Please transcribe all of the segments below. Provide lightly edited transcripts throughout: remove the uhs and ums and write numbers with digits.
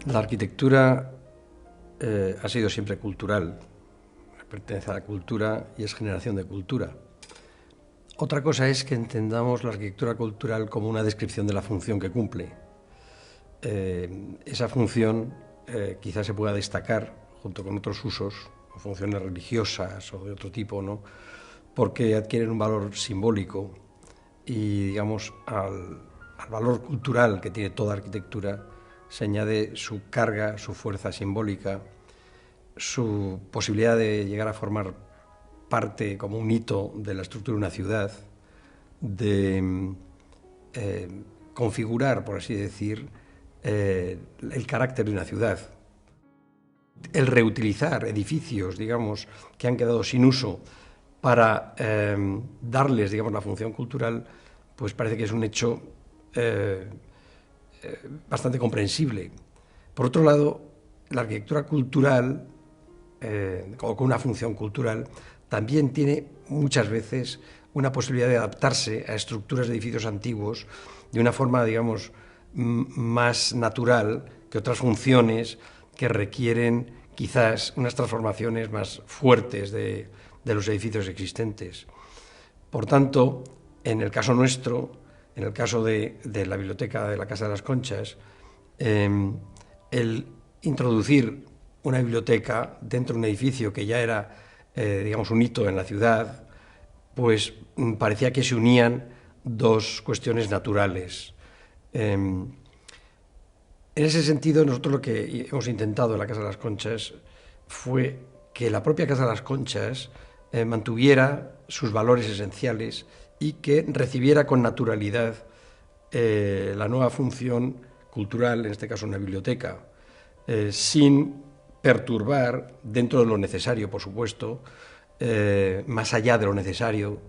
La arquitectura ha sido siempre cultural, pertenece a la cultura y es generación de cultura. Otra cosa es que entendamos la arquitectura cultural como una descripción de la función que cumple. Esa función quizás se pueda destacar junto con otros usos, o funciones religiosas o de otro tipo, ¿no? Porque adquieren un valor simbólico y, digamos, al valor cultural que tiene toda arquitectura se añade su carga, su fuerza simbólica, su posibilidad de llegar a formar parte como un hito de la estructura de una ciudad, de configurar, por así decir, el carácter de una ciudad. El reutilizar edificios, digamos, que han quedado sin uso para darles, digamos, la función cultural, pues parece que es un hecho bastante comprensible. Por otro lado, la arquitectura cultural, o con una función cultural, también tiene muchas veces una posibilidad de adaptarse a estructuras de edificios antiguos de una forma, digamos, más natural que otras funciones que requieren quizás unas transformaciones más fuertes de los edificios existentes. Por tanto, en el caso nuestro, en el caso de la biblioteca de la Casa de las Conchas, el introducir una biblioteca dentro de un edificio que ya era, digamos, un hito en la ciudad, pues parecía que se unían dos cuestiones naturales. En ese sentido, nosotros lo que hemos intentado en la Casa de las Conchas fue que la propia Casa de las Conchas mantuviera sus valores esenciales y que recibiera con naturalidad la nueva función cultural, en este caso una biblioteca, sin perturbar, dentro de lo necesario, por supuesto, más allá de lo necesario,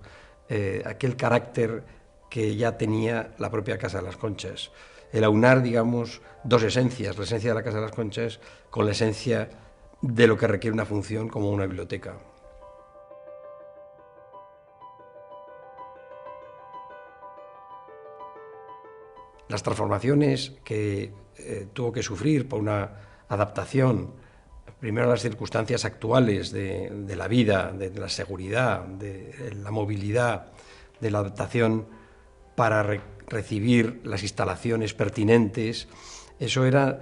aquel carácter que ya tenía la propia Casa de las Conchas. El aunar, digamos, dos esencias, la esencia de la Casa de las Conchas con la esencia de lo que requiere una función como una biblioteca. Las transformaciones que tuvo que sufrir por una adaptación, primero a las circunstancias actuales de la vida, de la seguridad, de la movilidad, de la adaptación para recibir las instalaciones pertinentes, eso era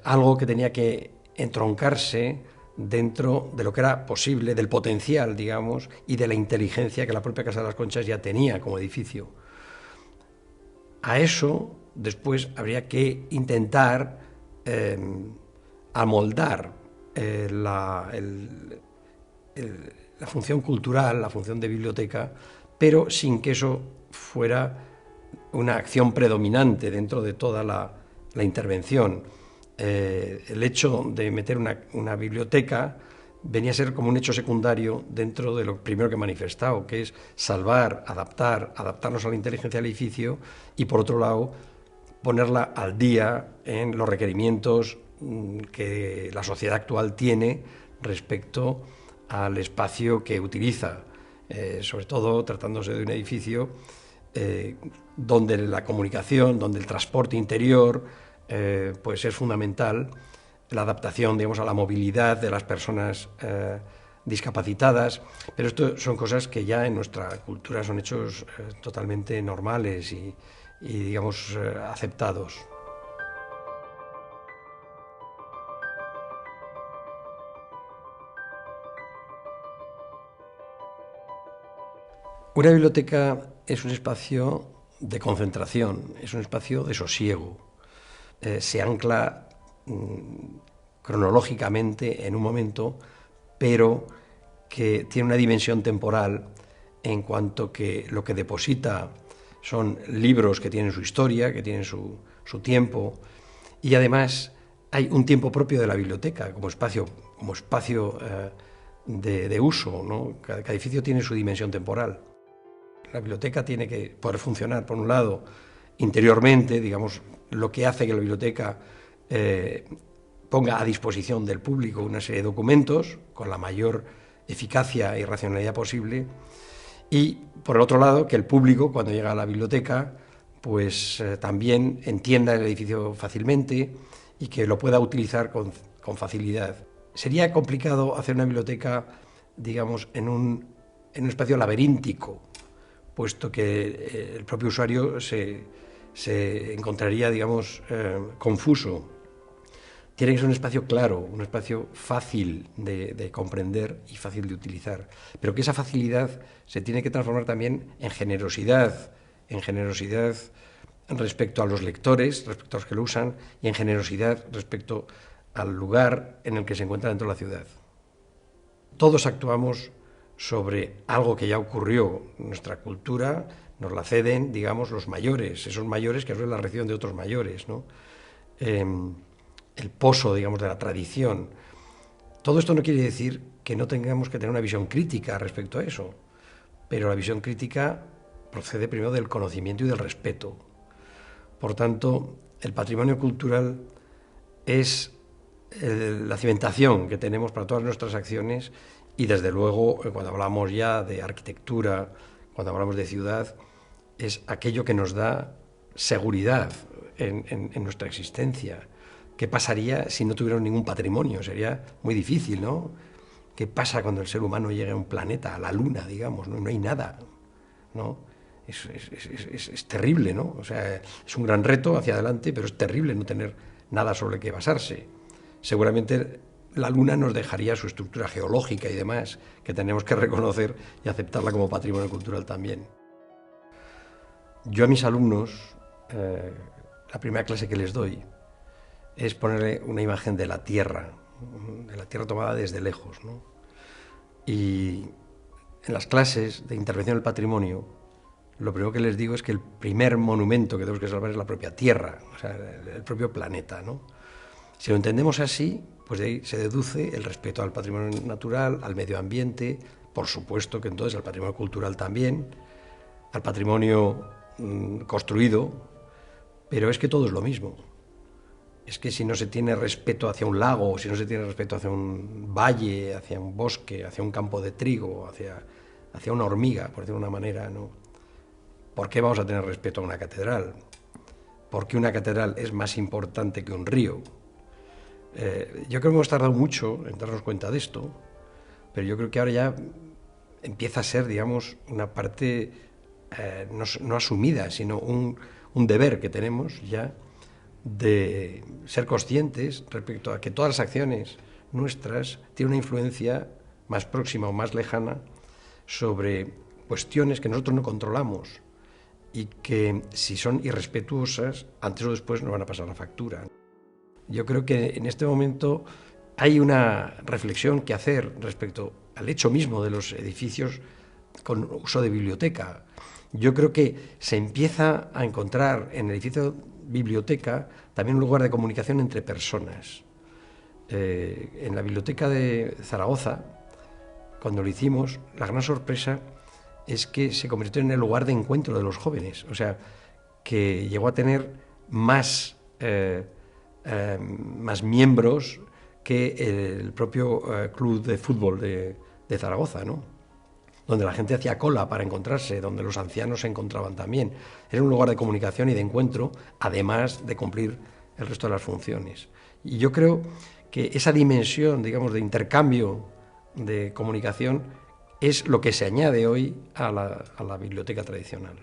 algo que tenía que entroncarse dentro de lo que era posible, del potencial, digamos, y de la inteligencia que la propia Casa de las Conchas ya tenía como edificio. A eso después habría que intentar amoldar la función cultural, la función de biblioteca, pero sin que eso fuera una acción predominante dentro de toda la intervención. El hecho de meter una biblioteca venía a ser como un hecho secundario dentro de lo primero que he manifestado, que es salvar, adaptarnos a la inteligencia del edificio y, por otro lado, ponerla al día en los requerimientos que la sociedad actual tiene respecto al espacio que utiliza, sobre todo tratándose de un edificio donde la comunicación, donde el transporte interior, pues es fundamental la adaptación, digamos, a la movilidad de las personas discapacitadas, pero esto son cosas que ya en nuestra cultura son hechos totalmente normales y digamos, aceptados. Una biblioteca es un espacio de concentración, es un espacio de sosiego. Se ancla cronológicamente en un momento, pero que tiene una dimensión temporal en cuanto que lo que deposita son libros que tienen su historia, que tienen su tiempo, y además hay un tiempo propio de la biblioteca como espacio de uso, ¿no? Cada edificio tiene su dimensión temporal. La biblioteca tiene que poder funcionar, por un lado, interiormente, digamos, lo que hace que la biblioteca ponga a disposición del público una serie de documentos con la mayor eficacia y racionalidad posible, y, por el otro lado, que el público, cuando llega a la biblioteca, pues también entienda el edificio fácilmente y que lo pueda utilizar con facilidad. Sería complicado hacer una biblioteca, digamos, en un espacio laberíntico, puesto que el propio usuario se encontraría, digamos, confuso. Tiene que ser un espacio claro, un espacio fácil de comprender y fácil de utilizar, pero que esa facilidad se tiene que transformar también en generosidad respecto a los lectores, respecto a los que lo usan, y en generosidad respecto al lugar en el que se encuentra dentro de la ciudad. Todos actuamos sobre algo que ya ocurrió en nuestra cultura, nos la ceden, digamos, los mayores, esos mayores que son la reacción de otros mayores, ¿no? El pozo, digamos, de la tradición. Todo esto no quiere decir que no tengamos que tener una visión crítica respecto a eso, pero la visión crítica procede primero del conocimiento y del respeto. Por tanto, el patrimonio cultural es la cimentación que tenemos para todas nuestras acciones y, desde luego, cuando hablamos ya de arquitectura, cuando hablamos de ciudad, es aquello que nos da seguridad en nuestra existencia. ¿Qué pasaría si no tuviéramos ningún patrimonio? Sería muy difícil, ¿no? ¿Qué pasa cuando el ser humano llegue a un planeta, a la luna, digamos? No hay nada, ¿no? Es terrible, ¿no? O sea, es un gran reto hacia adelante, pero es terrible no tener nada sobre el que basarse. Seguramente la luna nos dejaría su estructura geológica y demás, que tenemos que reconocer y aceptarla como patrimonio cultural también. Yo a mis alumnos, la primera clase que les doy, es ponerle una imagen de la Tierra tomada desde lejos, ¿no? Y en las clases de intervención del patrimonio, lo primero que les digo es que el primer monumento que tenemos que salvar es la propia Tierra, o sea, el propio planeta, ¿no? Si lo entendemos así, pues de ahí se deduce el respeto al patrimonio natural, al medio ambiente, por supuesto que entonces al patrimonio cultural también, al patrimonio construido, pero es que todo es lo mismo. Es que si no se tiene respeto hacia un lago, si no se tiene respeto hacia un valle, hacia un bosque, hacia un campo de trigo, hacia una hormiga, por decirlo de una manera, ¿no? ¿Por qué vamos a tener respeto a una catedral? ¿Por qué una catedral es más importante que un río? Yo creo que hemos tardado mucho en darnos cuenta de esto, pero yo creo que ahora ya empieza a ser, digamos, una parte no asumida, sino un deber que tenemos ya de ser conscientes respecto a que todas las acciones nuestras tienen una influencia más próxima o más lejana sobre cuestiones que nosotros no controlamos y que, si son irrespetuosas, antes o después nos van a pasar la factura. Yo creo que en este momento hay una reflexión que hacer respecto al hecho mismo de los edificios con uso de biblioteca. Yo creo que se empieza a encontrar en el edificio biblioteca también un lugar de comunicación entre personas. En la biblioteca de Zaragoza, cuando lo hicimos, la gran sorpresa es que se convirtió en el lugar de encuentro de los jóvenes, o sea, que llegó a tener más miembros que el propio club de fútbol de Zaragoza, ¿no? Donde la gente hacía cola para encontrarse, donde los ancianos se encontraban también. Era un lugar de comunicación y de encuentro, además de cumplir el resto de las funciones. Y yo creo que esa dimensión, digamos, de intercambio, de comunicación, es lo que se añade hoy a la biblioteca tradicional.